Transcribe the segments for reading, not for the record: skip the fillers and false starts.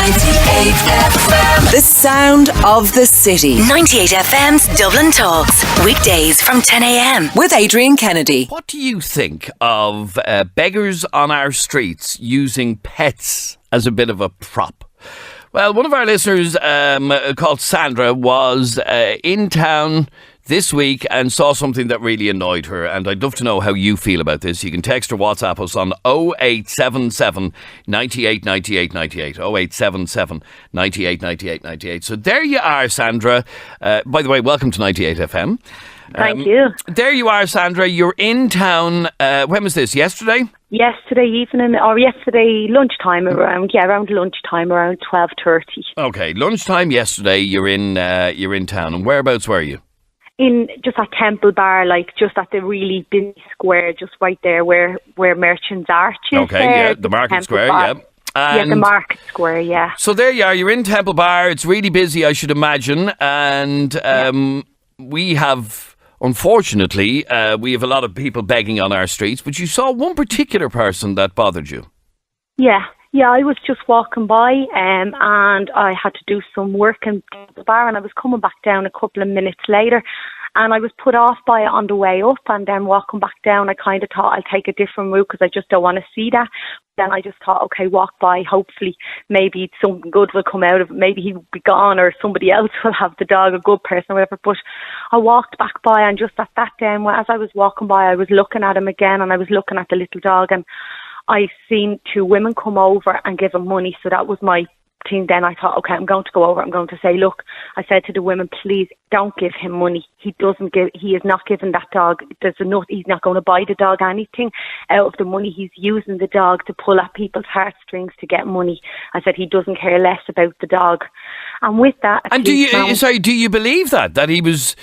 98FM. The sound of the city. 98FM's Dublin Talks. Weekdays from 10 a.m. With Adrian Kennedy. What do you think of beggars on our streets using pets as a bit of a prop? Well, one of our listeners called Sandra was in town this week and saw something that really annoyed her, and I'd love to know how you feel about this. You can text or WhatsApp us on 0877 98 98 98, 0877 98 98 98. So there you are, Sandra. By the way, welcome to 98FM. Thank you. There you are, Sandra. You're in town. When was this? Yesterday? Yesterday evening, or yesterday lunchtime, around lunchtime, around 12:30. Okay, lunchtime yesterday. You're in town, and whereabouts were you? In just at Temple Bar, like just at the really busy square, just right there where Merchants Arch is. Okay, yeah, the Market Temple Square, Bar. yeah. Yeah, the Market Square, yeah. So there you are. You're in Temple Bar. It's really busy, I should imagine, and we have. Unfortunately, we have a lot of people begging on our streets, but you saw one particular person that bothered you. Yeah, I was just walking by and I had to do some work in the bar, and I was coming back down a couple of minutes later, and I was put off by it on the way up, and then walking back down I kind of thought I'll take a different route because I just don't want to see that. Then I just thought, okay, walk by, hopefully maybe something good will come out of it, maybe he'll be gone or somebody else will have the dog, a good person or whatever. But I walked back by, and just at that time, as I was walking by, I was looking at him again, and I was looking at the little dog, and I seen two women come over and give him money. So that was my thing. Then I thought, okay, I'm going to go over. I'm going to say, look, I said to the women, please don't give him money. He is not giving that dog. He's not going to buy the dog anything out of the money. He's using the dog to pull at people's heartstrings to get money. I said he doesn't care less about the dog. And with that, and do you believe that he was?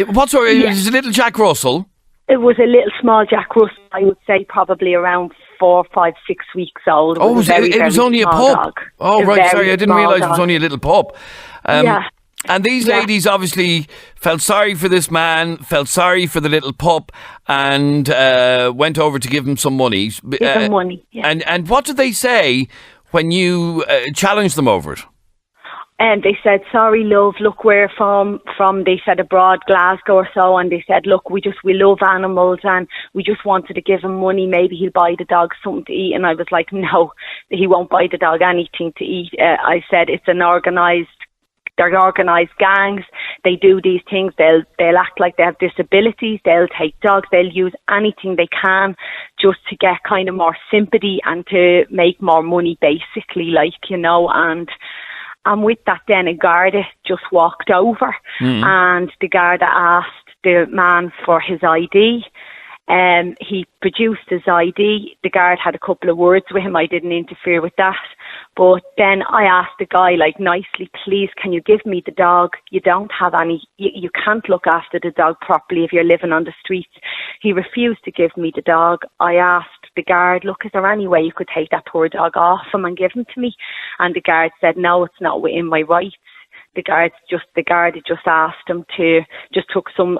What sort? It was a little Jack Russell. It was a little small Jack Russell, I would say, probably around 4, 5, 6 weeks old. It was only a pup. Dog. Oh, right, sorry, I didn't realise it was only a little pup. And these ladies obviously felt sorry for this man, felt sorry for the little pup, and went over to give him some money. Give him money, yeah. And what did they say when you challenged them over it? And they said, sorry, love, look, we're from, they said, abroad, Glasgow or so, and they said, look, we love animals, and we just wanted to give him money, maybe he'll buy the dog something to eat. And I was like, no, he won't buy the dog anything to eat. I said, it's they're organised gangs, they do these things, they'll act like they have disabilities, they'll take dogs, they'll use anything they can just to get kind of more sympathy and to make more money, basically, And with that, then a Garda just walked over, and the Garda asked the man for his ID. He produced his ID. The guard had a couple of words with him. I didn't interfere with that. But then I asked the guy, nicely, please, can you give me the dog? You don't have any, you can't look after the dog properly if you're living on the streets. He refused to give me the dog. I asked the guard, look, is there any way you could take that poor dog off him and give him to me? And the guard said, no, it's not within my rights. The guard just asked him just took some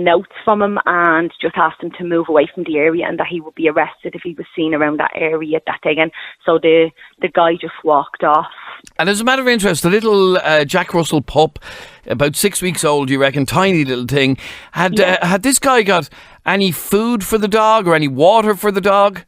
notes from him and just asked him to move away from the area, and that he would be arrested if he was seen around that area that day again. So the guy just walked off. And as a matter of interest, the little Jack Russell pup, about 6 weeks old, you reckon, tiny little thing, had this guy got any food for the dog or any water for the dog?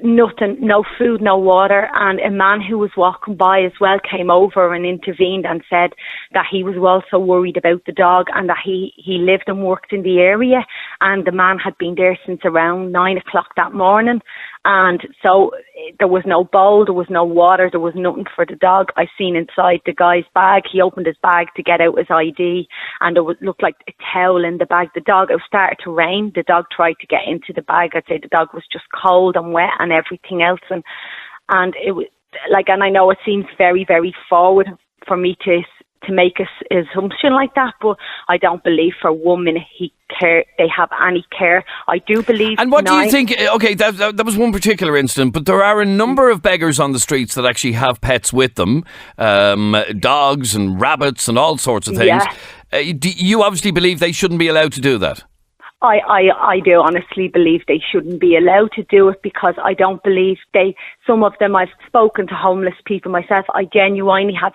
Nothing, no food, no water. And a man who was walking by as well came over and intervened and said that he was also worried about the dog, and that he lived and worked in the area, and the man had been there since around 9 o'clock that morning. And so there was no bowl, there was no water, there was nothing for the dog. I seen inside the guy's bag, he opened his bag to get out his ID, and there looked like a towel in the bag. The dog, it started to rain, the dog tried to get into the bag. I'd say the dog was just cold and wet and everything else. And it was and I know it seems very, very forward for me to make an assumption like that, but I don't believe for 1 minute they have any care. I do believe. And what do you think? Okay, that was one particular incident, but there are a number of beggars on the streets that actually have pets with them, dogs and rabbits and all sorts of things. Yeah. You obviously believe they shouldn't be allowed to do that. I do honestly believe they shouldn't be allowed to do it, because I don't believe some of them, I've spoken to homeless people myself, I genuinely have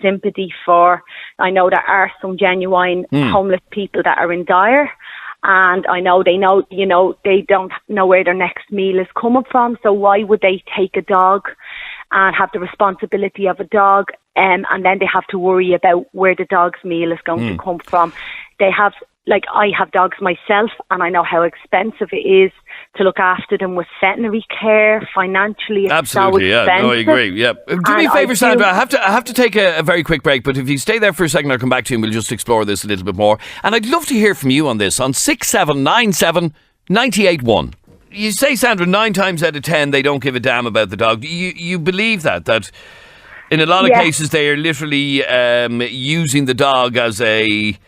sympathy for. I know there are some genuine homeless people that are in dire, and I know they don't know where their next meal is coming from, so why would they take a dog and have the responsibility of a dog, and then they have to worry about where the dog's meal is going to come from? They have, like, I have dogs myself, and I know how expensive it is to look after them with veterinary care. Financially, it's absolutely, so expensive. Yeah, no, I agree. Yeah, do me a favour, Sandra. I have to take a very quick break, but if you stay there for a second, I'll come back to you and we'll just explore this a little bit more. And I'd love to hear from you on this on 6797 981. You say, Sandra, 9 times out of 10 they don't give a damn about the dog. You believe that in a lot of cases they are literally using the dog as a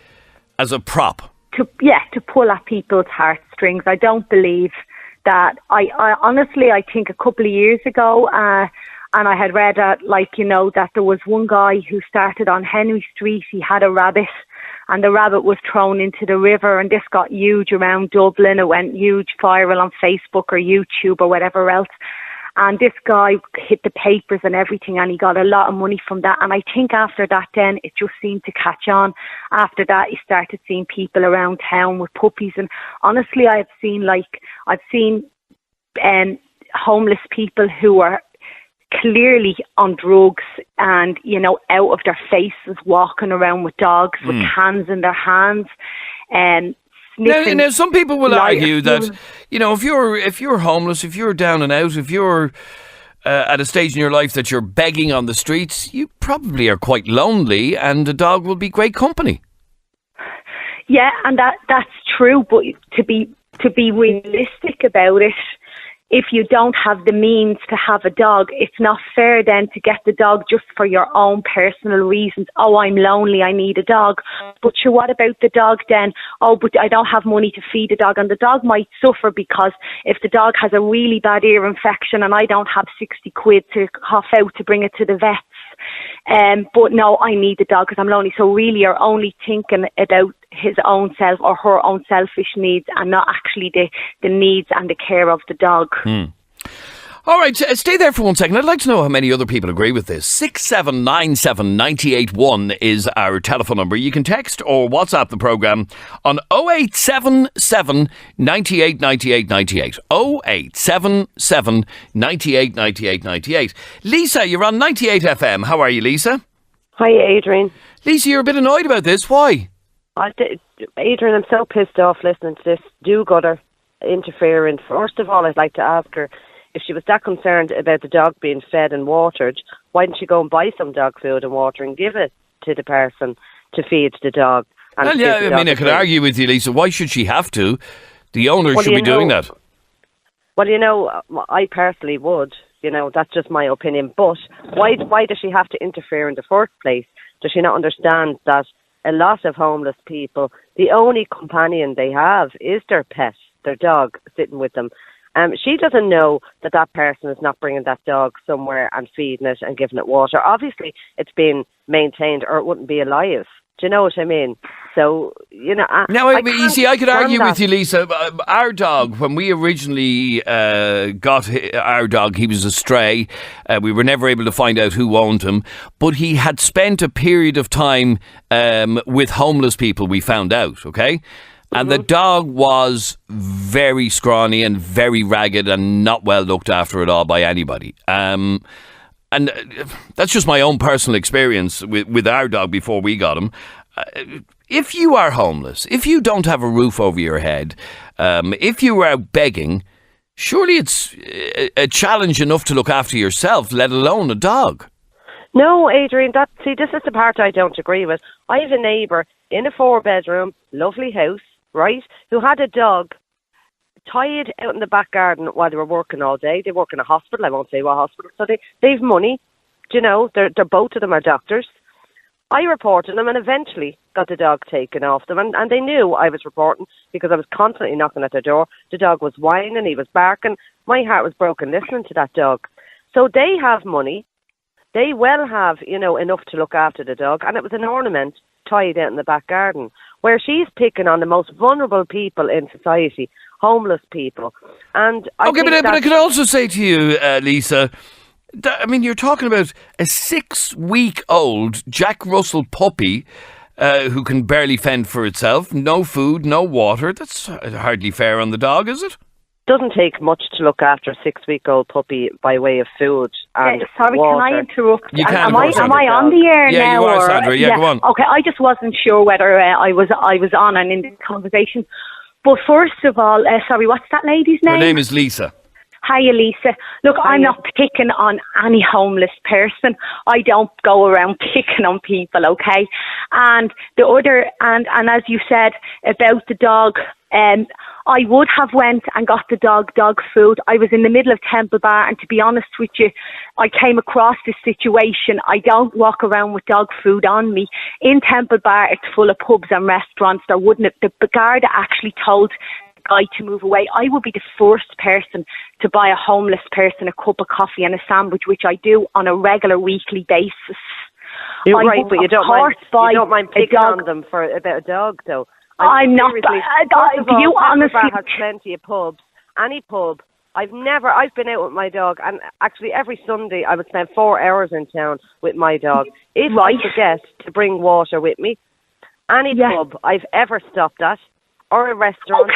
prop. To pull at people's heartstrings. I don't believe that. I honestly, I think a couple of years ago, and I had read that there was one guy who started on Henry Street. He had a rabbit, and the rabbit was thrown into the river, and this got huge around Dublin. It went huge viral on Facebook or YouTube or whatever else. And this guy hit the papers and everything, and he got a lot of money from that. And I think after that then, it just seemed to catch on. After that, he started seeing people around town with puppies. And honestly, I've seen homeless people who are clearly on drugs and, out of their faces, walking around with dogs with cans in their hands. Now, some people will argue that, if you're homeless, if you're down and out, if you're at a stage in your life that you're begging on the streets, you probably are quite lonely, and a dog will be great company. Yeah, and that's true. But to be realistic about it, if you don't have the means to have a dog, it's not fair then to get the dog just for your own personal reasons. Oh, I'm lonely, I need a dog. But sure, what about the dog then? Oh, but I don't have money to feed the dog. And the dog might suffer, because if the dog has a really bad ear infection and I don't have 60 quid to cough out to bring it to the vets, but no, I need the dog because I'm lonely. So really you're only thinking about his own self or her own selfish needs, and not actually the needs and the care of the dog. All right, stay there for 1 second. I'd like to know how many other people agree with this. 6797 981 is our telephone number. You can text or WhatsApp the programme on 0877 98 98 98. 0877 98 98 98. Lisa, you're on 98FM. How are you, Lisa? Hi, Adrian. Lisa, you're a bit annoyed about this. Why? Adrian, I'm so pissed off listening to this do-gooder interference. First of all, I'd like to ask her, if she was that concerned about the dog being fed and watered, why didn't she go and buy some dog food and water and give it to the person to feed the dog? Well, yeah, I could argue with you, Lisa. Why should she have to? The owner should be doing that. Well, I personally would. That's just my opinion. But why does she have to interfere in the first place? Does she not understand that a lot of homeless people, the only companion they have is their pet, their dog, sitting with them? She doesn't know that person is not bringing that dog somewhere and feeding it and giving it water. Obviously, it's being maintained or it wouldn't be alive. Do you know what I mean? So, I could argue with you, Lisa. Our dog, when we originally got our dog, he was a stray. We were never able to find out who owned him. But he had spent a period of time with homeless people, we found out, okay? And the dog was very scrawny and very ragged and not well looked after at all by anybody. And that's just my own personal experience with our dog before we got him. If you are homeless, if you don't have a roof over your head, if you are out begging, surely it's a challenge enough to look after yourself, let alone a dog. No, Adrian, this is the part I don't agree with. I have a neighbour in a 4-bedroom, lovely house, right, who had a dog tied out in the back garden while they were working all day. They work in a hospital. I won't say what hospital. So they've money. They're both of them are doctors. I reported them and eventually got the dog taken off them. And they knew I was reporting because I was constantly knocking at their door. The dog was whining. He was barking. My heart was broken listening to that dog. So they have money. They well have, enough to look after the dog. And it was an ornament. tied out in the back garden, where she's picking on the most vulnerable people in society, homeless people. And I Okay, think but I could also say to you, Lisa, I mean, you're talking about a 6-week-old Jack Russell puppy who can barely fend for itself, no food, no water. That's hardly fair on the dog, is it? doesn't take much to look after a 6-week-old puppy by way of food and sorry, water. can I interrupt? You can, am of course, I Sandra. on the air Yeah, now? you are, Sandra. Yeah, go on. Okay, I just wasn't sure whether I was on and in the conversation. But first of all, sorry, what's that lady's name? Her name is Lisa. Hiya, Lisa. Look, I'm not picking on any homeless person. I don't go around picking on people, okay? And the other, and as you said about the dog, I would have went and got the dog food. I was in the middle of Temple Bar, and to be honest with you, I came across this situation. I don't walk around with dog food on me. In Temple Bar, it's full of pubs and restaurants. There wouldn't have, the guard actually told the guy to move away. I would be the first person to buy a homeless person a cup of coffee and a sandwich, which I do on a regular weekly basis. You're right, but you don't mind picking on them for about a dog, though. I'm not. First of all, you honestly has plenty of pubs. Any pub. I've been out with my dog, and actually every Sunday I would spend 4 hours in town with my dog. If I forget to bring water with me, any pub I've ever stopped at, or a restaurant,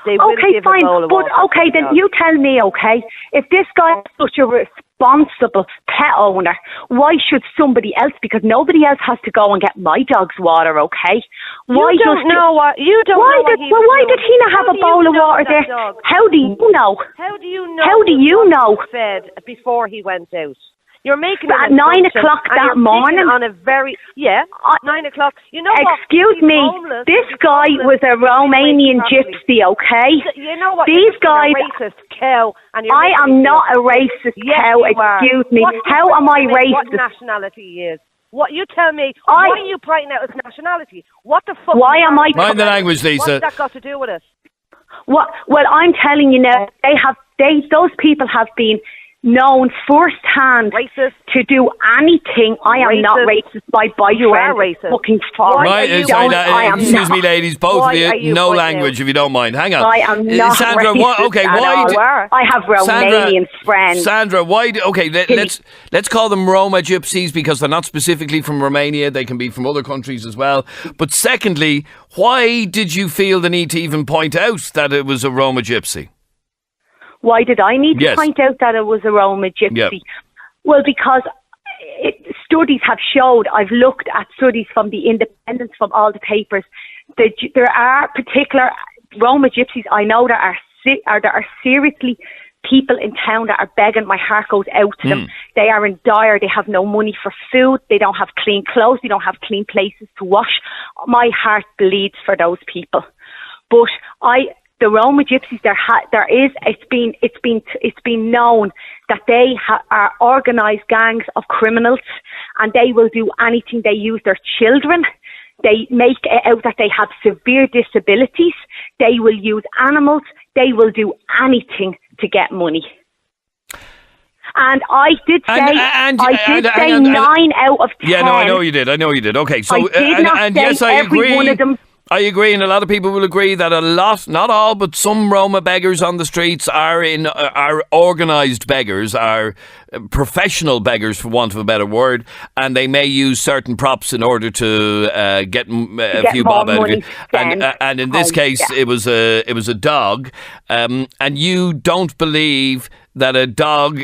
they will give fine. a bowl of water. But okay, then you tell me, okay, if this guy is such a responsible pet owner, why should somebody else? Because nobody else has to go and get my dog's water, okay? Why you don't know what he was doing. Why did he not have a bowl of water there? Dog? How do you know? How do you know? How do you know? Fed before he went out. You're making at 9 o'clock that morning. On a 9 o'clock. You know what? Excuse me. This guy was a Romanian gypsy, okay? You know what? These guys. A racist cow. And I am not a racist cow. Excuse me. How am I racist? What nationality he is? What you tell me? Why are you pointing out his nationality? What the fuck? Why am I? Mind the language, Lisa. What's that got to do with it? What? Well, I'm telling you now. Those people have been known firsthand to do anything. I am not racist. My boyfriend you are racist. Fucking for right, excuse me, ladies, both of you. No language, if you don't mind. Hang on. I am not Sandra, racist I have Romanian friends. Sandra, why? Let's call them Roma gypsies because they're not specifically from Romania. They can be from other countries as well. But secondly, why did you feel the need to even point out that it was a Roma gypsy? Why did I need to point out that it was a Roma gypsy? Yep. Well, because studies have showed, I've looked at studies from the Independent, from all the papers, that there are particular Roma gypsies I know that are seriously people in town that are begging. My heart goes out to them. They are in dire. They have no money for food. They don't have clean clothes. They don't have clean places to wash. My heart bleeds for those people. But the Roma gypsies, it's been known that they are organised gangs of criminals, and they will do anything. They use their children. They make it out that they have severe disabilities. They will use animals. They will do anything to get money. And I did say, 9 out of 10. Yeah, no, I know you did. Okay, so I did not say yes, I every agree. one of them. I agree, and a lot of people will agree that a lot, not all, but some Roma beggars on the streets are organised beggars, are professional beggars, for want of a better word, and they may use certain props in order to get a few bob out of you. And in this case, it was a dog, and you don't believe that a dog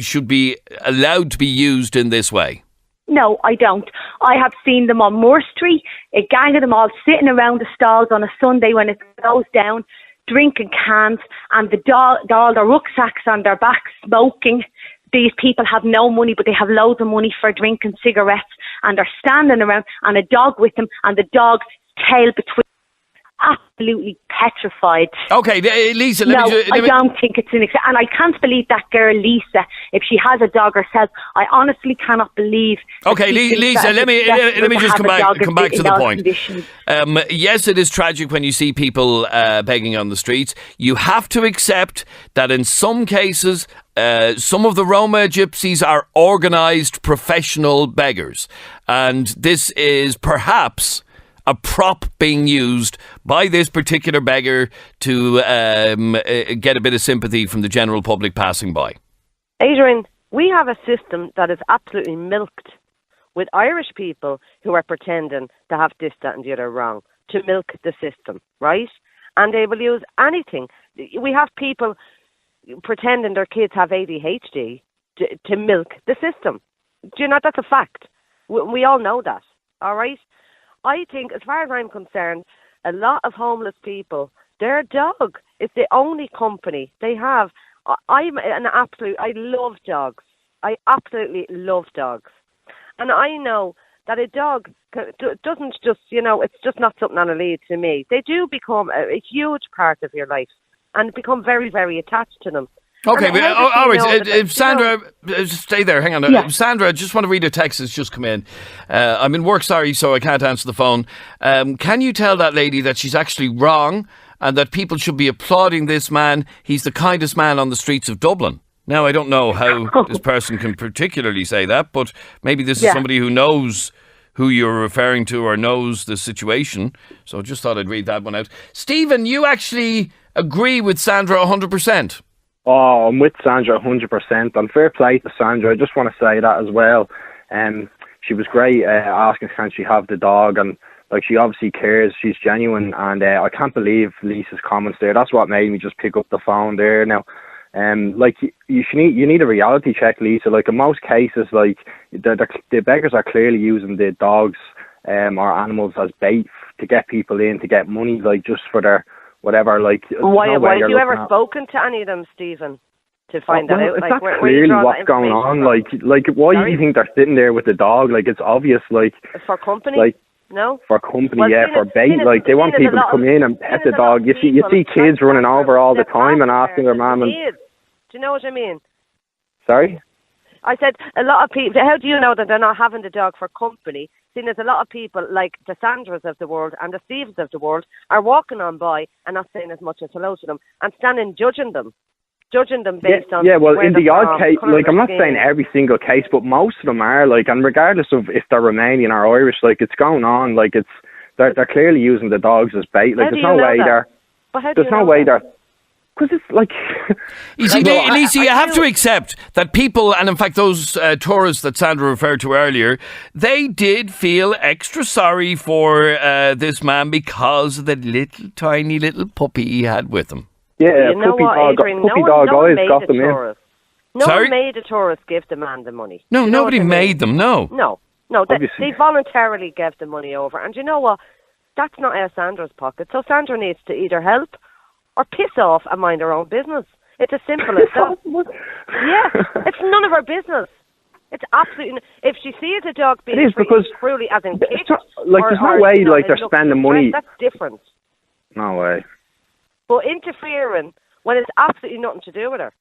should be allowed to be used in this way. No, I don't. I have seen them on Moore Street, a gang of them all sitting around the stalls on a Sunday when it goes down, drinking cans, and all their rucksacks on their backs, smoking. These people have no money, but they have loads of money for drinking cigarettes, and they're standing around, and a dog with them, and the dog's tail between. absolutely petrified. Okay, Lisa, I don't think it's and I can't believe that girl, Lisa, if she has a dog herself. I honestly cannot believe. Okay, Lisa, let me just come back to the point. Yes, it is tragic when you see people begging on the streets. You have to accept that in some cases, some of the Roma gypsies are organised professional beggars, and this is perhaps a prop being used by this particular beggar to get a bit of sympathy from the general public passing by. Adrian, we have a system that is absolutely milked with Irish people who are pretending to have this, that and the other wrong, to milk the system, right? And they will use anything. We have people pretending their kids have ADHD to milk the system. Do you know, that's a fact. We all know that, all right? I think, as far as I'm concerned, a lot of homeless people, their dog is the only company they have. I love dogs. I absolutely love dogs. And I know that a dog doesn't just, it's just not something that'll lead to me. They do become a huge part of your life and become very, very attached to them. Okay, all right. Sandra, stay there. Hang on. Yeah. Sandra, I just want to read a text that's just come in. I'm in work, sorry, so I can't answer the phone. Can you tell that lady that she's actually wrong and that people should be applauding this man? He's the kindest man on the streets of Dublin. Now, I don't know how this person can particularly say that, but maybe this is somebody who knows who you're referring to or knows the situation. So I just thought I'd read that one out. Stephen, you actually agree with Sandra 100%. Oh, I'm with Sandra 100%. And fair play to Sandra. I just want to say that as well. She was great asking can she have the dog, and she obviously cares. She's genuine, and I can't believe Lisa's comments there. That's what made me just pick up the phone there. Now, you need a reality check, Lisa. In most cases, the beggars are clearly using the dogs or animals as bait to get people in, to get money, just for their whatever. Why have you ever spoken to any of them, Stephen, to find that out? It's not clearly what's going on. Why do you think they're sitting there with the dog? It's obvious. For company. No? For company, for bait. They want people to come in and pet the dog. You see kids running over all the time and asking their mum. Do you know what I mean? Sorry? I said a lot of people. How do you know that they're not having the dog for company? Seeing as a lot of people, like the Sandras of the world and the Steves of the world, are walking on by and not saying as much as hello to them and standing judging them based on. Yeah, well, in the odd case, I'm not saying every single case, but most of them are and regardless of if they're Romanian or Irish, it's going on. They're clearly using the dogs as bait. There's no way they're. There's no way they're. Because it's You see, Lisa, you have to accept that people, and in fact those tourists that Sandra referred to earlier, they did feel extra sorry for this man because of the tiny little puppy he had with him. Yeah, puppy dog always got them in. No one made a tourist give the man the money. No, nobody made them, no. No, they voluntarily gave the money over. And you know what? That's not out of Sandra's pocket. So Sandra needs to either help or piss off and mind her own business. It's as simple as that. Yeah, it's none of her business. It's absolutely. If she sees a dog being treated cruelly, as in kicked, there's no way they're spending money. That's different. No way. But interfering when it's absolutely nothing to do with her,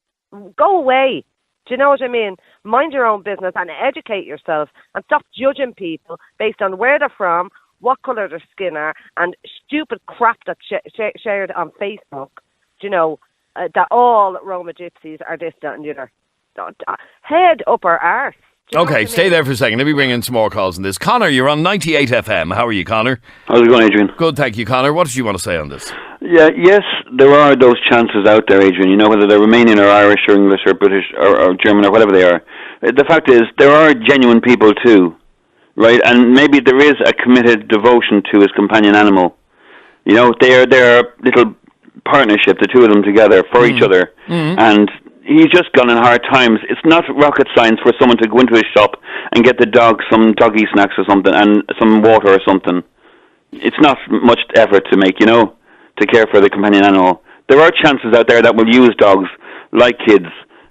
go away. Do you know what I mean? Mind your own business and educate yourself, and stop judging people based on where they're from, what colour their skin are, and stupid crap that's shared on Facebook, that all Roma gypsies are this, that and the other. Head up her arse. Okay, stay there for a second. Let me bring in some more calls on this. Connor, you're on 98FM. How are you, Connor? How's it going, Adrian? Good, thank you, Connor. What did you want to say on this? Yeah, yes, there are those chances out there, Adrian, whether they're Romanian or Irish or English or British or German or whatever they are. The fact is, there are genuine people too. Right, and maybe there is a committed devotion to his companion animal. They're little partnership, the two of them together for each other. And he's just gone in hard times. It's not rocket science for someone to go into his shop and get the dog some doggy snacks or something and some water or something. It's not much effort to make, to care for the companion animal. There are chances out there that will use dogs like kids,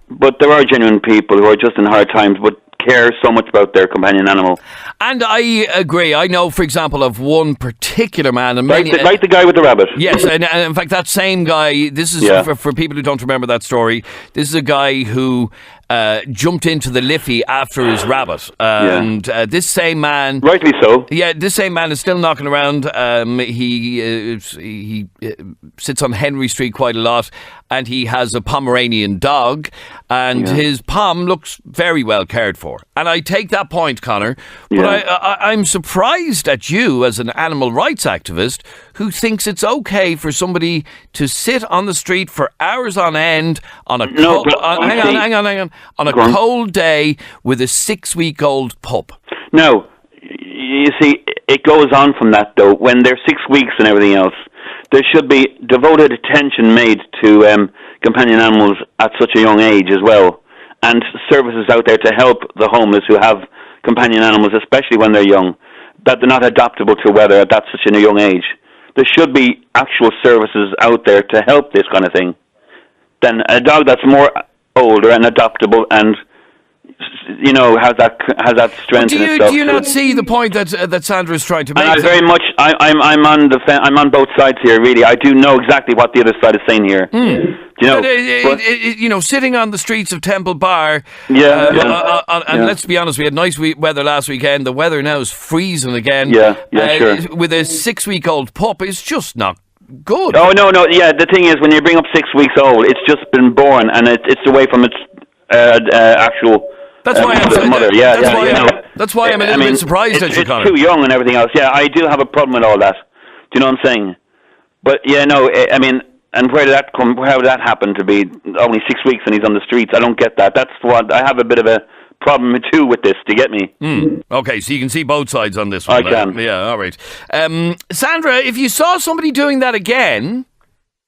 but there are genuine people who are just in hard times but care so much about their companion animal. And I agree. I know, for example, of one particular man. And Like the guy with the rabbit. Yes, and in fact, that same guy, this is, for people who don't remember that story, this is a guy who jumped into the Liffey after his rabbit. And this same man... Rightly so. Yeah, this same man is still knocking around. He sits on Henry Street quite a lot, and he has a Pomeranian dog, and his Pom looks very well cared for. And I take that point, Connor, but I'm surprised at you as an animal rights activist who thinks it's okay for somebody to sit on the street for hours on end on a on a cold day with a 6-week-old pup. No, you see, it goes on from that though. When they're 6 weeks and everything else, there should be devoted attention made to companion animals at such a young age as well, and services out there to help the homeless who have companion animals, especially when they're young, that they're not adaptable to weather at that such a young age. There should be actual services out there to help this kind of thing. Then a dog that's more older and adaptable and has that strength. Do you not see the point that Sandra is trying to make? And I'm on I'm on both sides here. Really, I do know exactly what the other side is saying here. Sitting on the streets of Temple Bar. And let's be honest, we had nice weather last weekend. The weather now is freezing again. Sure. With a 6-week-old pup, it's just not good. Oh no. Yeah, the thing is, when you bring up 6 weeks old, it's just been born and it's away from its actual. That's why I'm mother. That's why I'm a little bit surprised at you, Connor. It's too young and everything else. Yeah, I do have a problem with all that. Do you know what I'm saying? But and where did that come? How did that happen to be only 6 weeks and he's on the streets? I don't get that. That's what I have a bit of a problem too with this. Do you get me? Okay, so you can see both sides on this one. I can. Yeah, all right. Sandra, if you saw somebody doing that again,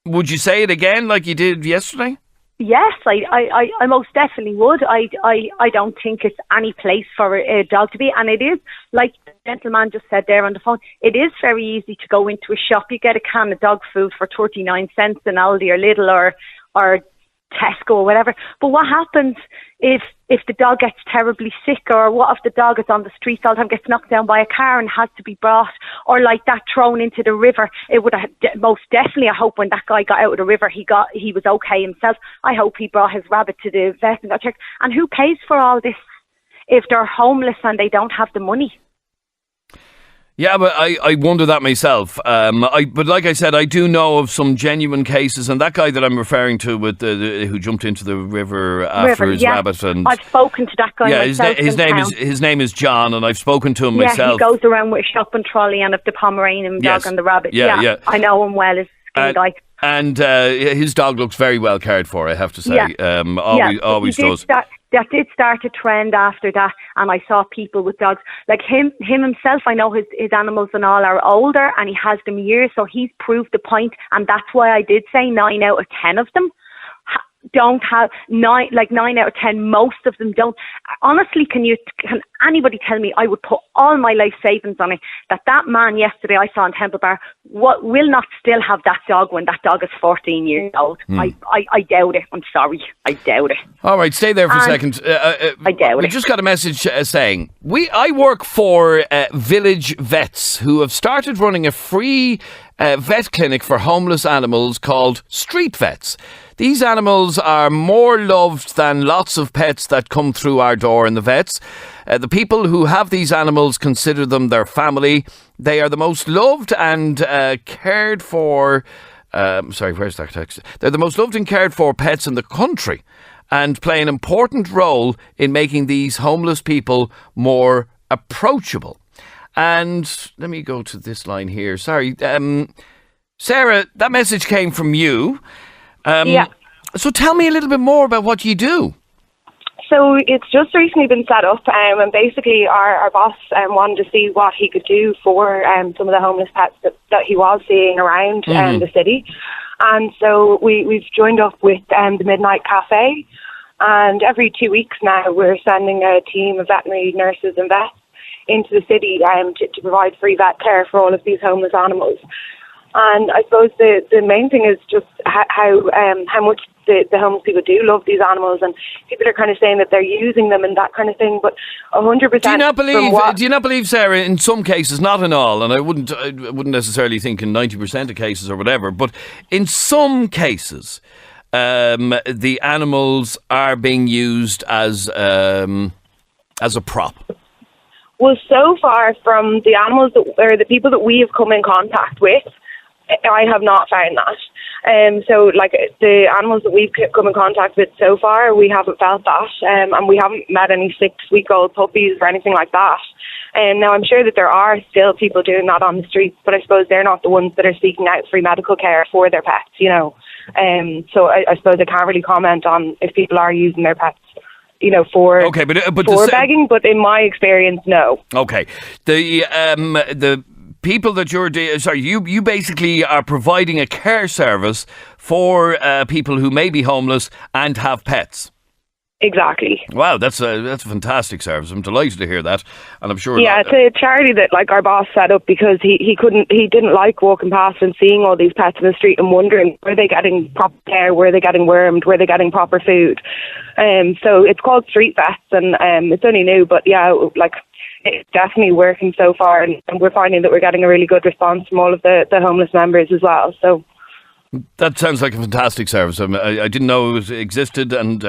would you say it again like you did yesterday? Yes, I most definitely would. I don't think it's any place for a dog to be. And it is, like the gentleman just said there on the phone, it is very easy to go into a shop. You get a can of dog food for 39 cents in Aldi or Lidl or Tesco or whatever. But what happens if the dog gets terribly sick, or what if the dog is on the streets all the time, gets knocked down by a car and has to be brought, or like that thrown into the river? It would have, most definitely, I hope when that guy got out of the river, he was okay himself. I hope he brought his rabbit to the vet and got checked. And who pays for all this if they're homeless and they don't have the money? Yeah, but I wonder that myself. But like I said, I do know of some genuine cases, and that guy that I'm referring to with who jumped into the river after his rabbit. And I've spoken to that guy myself. His name is John, and I've spoken to him myself. Yeah, he goes around with a shopping trolley and of the Pomeranian dog and the rabbit. Yeah, I know him well. He's a skinny guy. And his dog looks very well cared for, I have to say. Always does. That did start a trend after that, and I saw people with dogs like him himself. I know his animals and all are older, and he has them years, so he's proved the point, and that's why I did say 9 out of 10 of them don't have 9 out of 10. Most of them don't. Honestly, can anybody tell me? I would put all my life savings on it that man yesterday I saw in Temple Bar will not still have that dog when that dog is 14 years old. I doubt it. I'm sorry, I doubt it. All right, stay there for a second. I doubt it. We just got a message saying I work for Village Vets, who have started running a free vet clinic for homeless animals called Street Vets. These animals are more loved than lots of pets that come through our door in the vets. The people who have these animals consider them their family. They are the most loved and cared for... where's that text? They're the most loved and cared for pets in the country and play an important role in making these homeless people more approachable. And let me go to this line here. Sorry. Sarah, that message came from you. So tell me a little bit more about what you do. So it's just recently been set up, and basically our boss wanted to see what he could do for some of the homeless pets that he was seeing around the city. And so we've joined up with the Midnight Cafe, and every 2 weeks now we're sending a team of veterinary nurses and vets into the city to provide free vet care for all of these homeless animals. And I suppose the main thing is just how much the homeless people do love these animals, and people are kind of saying that they're using them and that kind of thing. But 100%. Do you not believe, Sarah? In some cases, not in all, and I wouldn't necessarily think in 90% of cases or whatever, but in some cases, the animals are being used as a prop. Well, so far from the animals or the people that we have come in contact with, I have not found that. So, like, the animals that we've come in contact with so far, we haven't felt that. And we haven't met any 6-week-old puppies or anything like that. Now, I'm sure that there are still people doing that on the streets, but I suppose they're not the ones that are seeking out free medical care for their pets, you know. So I suppose I can't really comment on if people are using their pets, you know, for begging, but in my experience, no. Okay. The people that you basically are providing a care service for people who may be homeless and have pets. Exactly. Wow, that's a fantastic service. I'm delighted to hear that, and I'm sure. Yeah, it's a charity that like our boss set up because he didn't like walking past and seeing all these pets in the street and wondering, were they getting proper care, were they getting wormed, were they getting proper food? So it's called Street Vets, and it's only new, but yeah, like it's definitely working so far, and we're finding that we're getting a really good response from all of the homeless members as well. So. That sounds like a fantastic service. I didn't know it existed, and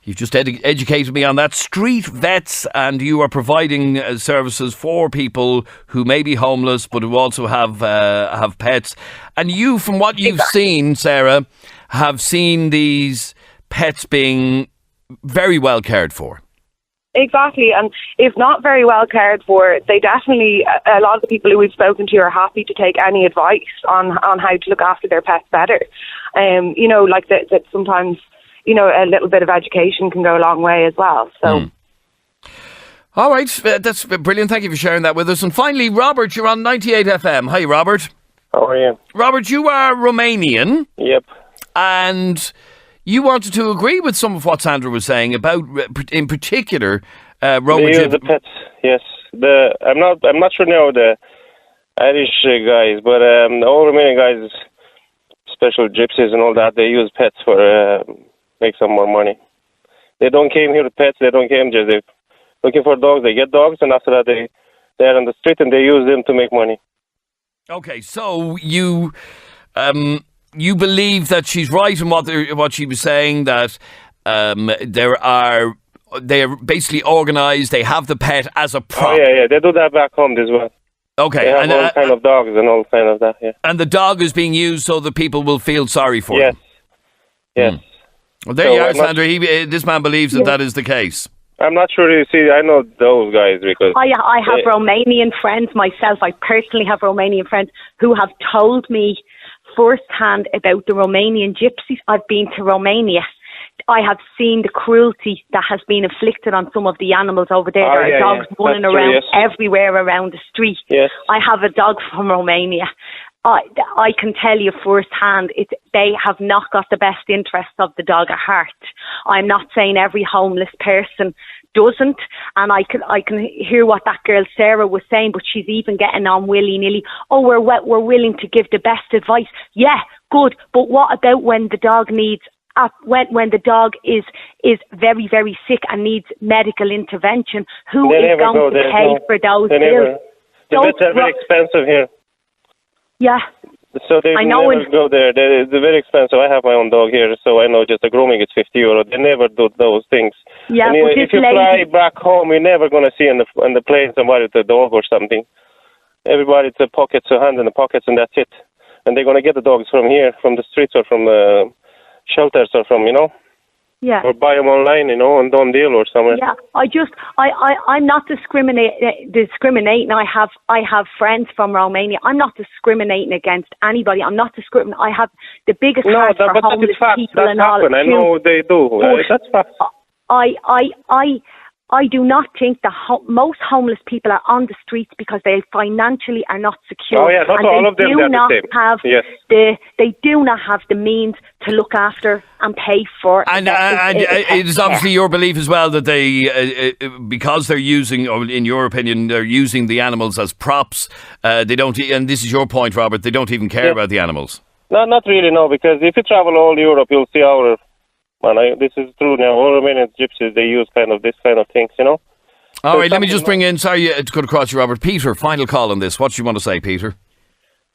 you've just educated me on that. Street Vets, and you are providing services for people who may be homeless but who also have pets. And you, from what you've seen, Sarah, have seen these pets being very well cared for. Exactly, and if not very well cared for, they definitely, a lot of the people who we've spoken to are happy to take any advice on how to look after their pets better. You know, like that sometimes, you know, a little bit of education can go a long way as well. So. All right, that's brilliant. Thank you for sharing that with us. And finally, Robert, you're on 98 FM. Hi, Robert. How are you? Robert, you are Romanian. Yep. And you wanted to agree with some of what Sandra was saying about, in particular, the pets. Yes, I'm not sure now the Irish guys, but all Romanian guys, special gypsies and all that, they use pets for make some more money. They don't came here with pets. They don't came just they looking for dogs. They get dogs, and after that they're on the street and they use them to make money. Okay, so you. You believe that she's right in what she was saying, that they are basically organised, they have the pet as a prop. Oh, yeah, they do that back home as well. Okay. They have all kind of dogs and all kind of that, yeah. And the dog is being used so that people will feel sorry for him? Yes. Well, there you are, Sandra. This man believes that is the case. I'm not sure. You see, I know those guys because I have Romanian friends myself. I personally have Romanian friends who have told me firsthand about the Romanian gypsies. I've been to Romania. I have seen the cruelty that has been inflicted on some of the animals over there. There are dogs running around everywhere around the street. Yes. I have a dog from Romania. I can tell you firsthand, they have not got the best interests of the dog at heart. I'm not saying every homeless person doesn't, and I can hear what that girl Sarah was saying, but she's even getting on willy-nilly. Oh, we're willing to give the best advice. Yeah, good, but what about when the dog needs when the dog is very, very sick and needs medical intervention? Who is going to pay for those bills? The vets are very expensive here. Yeah. So they never go there. They're very expensive. I have my own dog here, so I know just the grooming is €50. They never do those things. Yeah, and but if you fly back home, you're never going to see on the plane somebody with a dog or something. Everybody, it's a hand in the pockets, and that's it. And they're going to get the dogs from here, from the streets or from the shelters or from, Yeah. Or buy them online, on Don Deal or somewhere. Yeah, I'm not discriminating. I have friends from Romania. I'm not discriminating against anybody. I'm not discriminating. I have the biggest heart for homeless people and all. I know they do. That's fact. I do not think that most homeless people are on the streets because they financially are not secure. Oh yeah, not all of them are the same. Yes. They do not have the means to look after and pay for. And it is obviously your belief as well that they, because they're using, or in your opinion, they're using the animals as props. They don't, and this is your point, Robert. They don't even care about the animals. No, not really, no. Because if you travel all Europe, you'll see our. This is true now. All Romanian gypsies, they use this kind of things, you know. All right, let me just bring in, sorry to cut across you, Robert. Peter, final call on this. What do you want to say, Peter?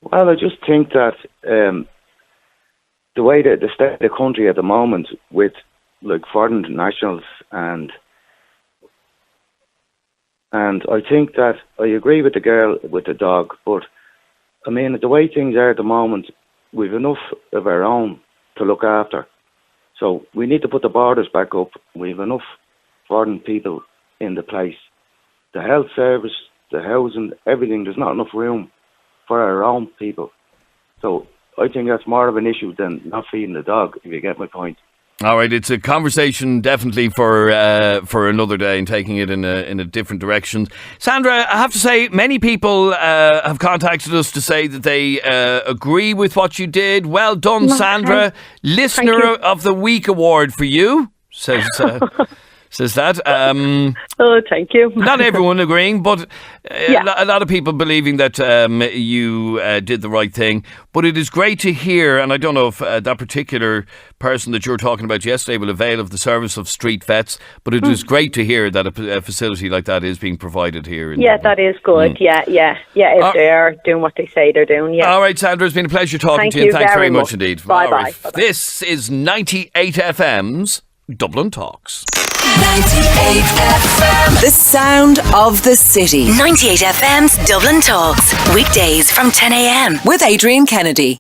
Well, I just think that the way that the state of the country at the moment with like foreign nationals and I think that I agree with the girl with the dog, but I mean, the way things are at the moment, we've enough of our own to look after. So we need to put the borders back up. We have enough foreign people in the place. The health service, the housing, everything, there's not enough room for our own people. So I think that's more of an issue than not feeding the dog, if you get my point. All right, it's a conversation definitely for another day and taking it in a different direction. Sandra, I have to say, many people have contacted us to say that they agree with what you did. Well done, Sandra. Listener of the Week award for you, says that. Thank you. Not everyone agreeing, but a lot of people believing that you did the right thing. But it is great to hear, and I don't know if that particular person that you were talking about yesterday will avail of the service of street vets, but it is great to hear that a facility like that is being provided here. That is good. Yeah, if they are doing what they say they're doing, yeah. All right, Sandra, it's been a pleasure talking to you, and thanks very much indeed. Bye-bye. Right. This is 98FM's Dublin Talks. 98FM. The sound of the city. 98FM's Dublin Talks. Weekdays from 10 a.m. With Adrian Kennedy.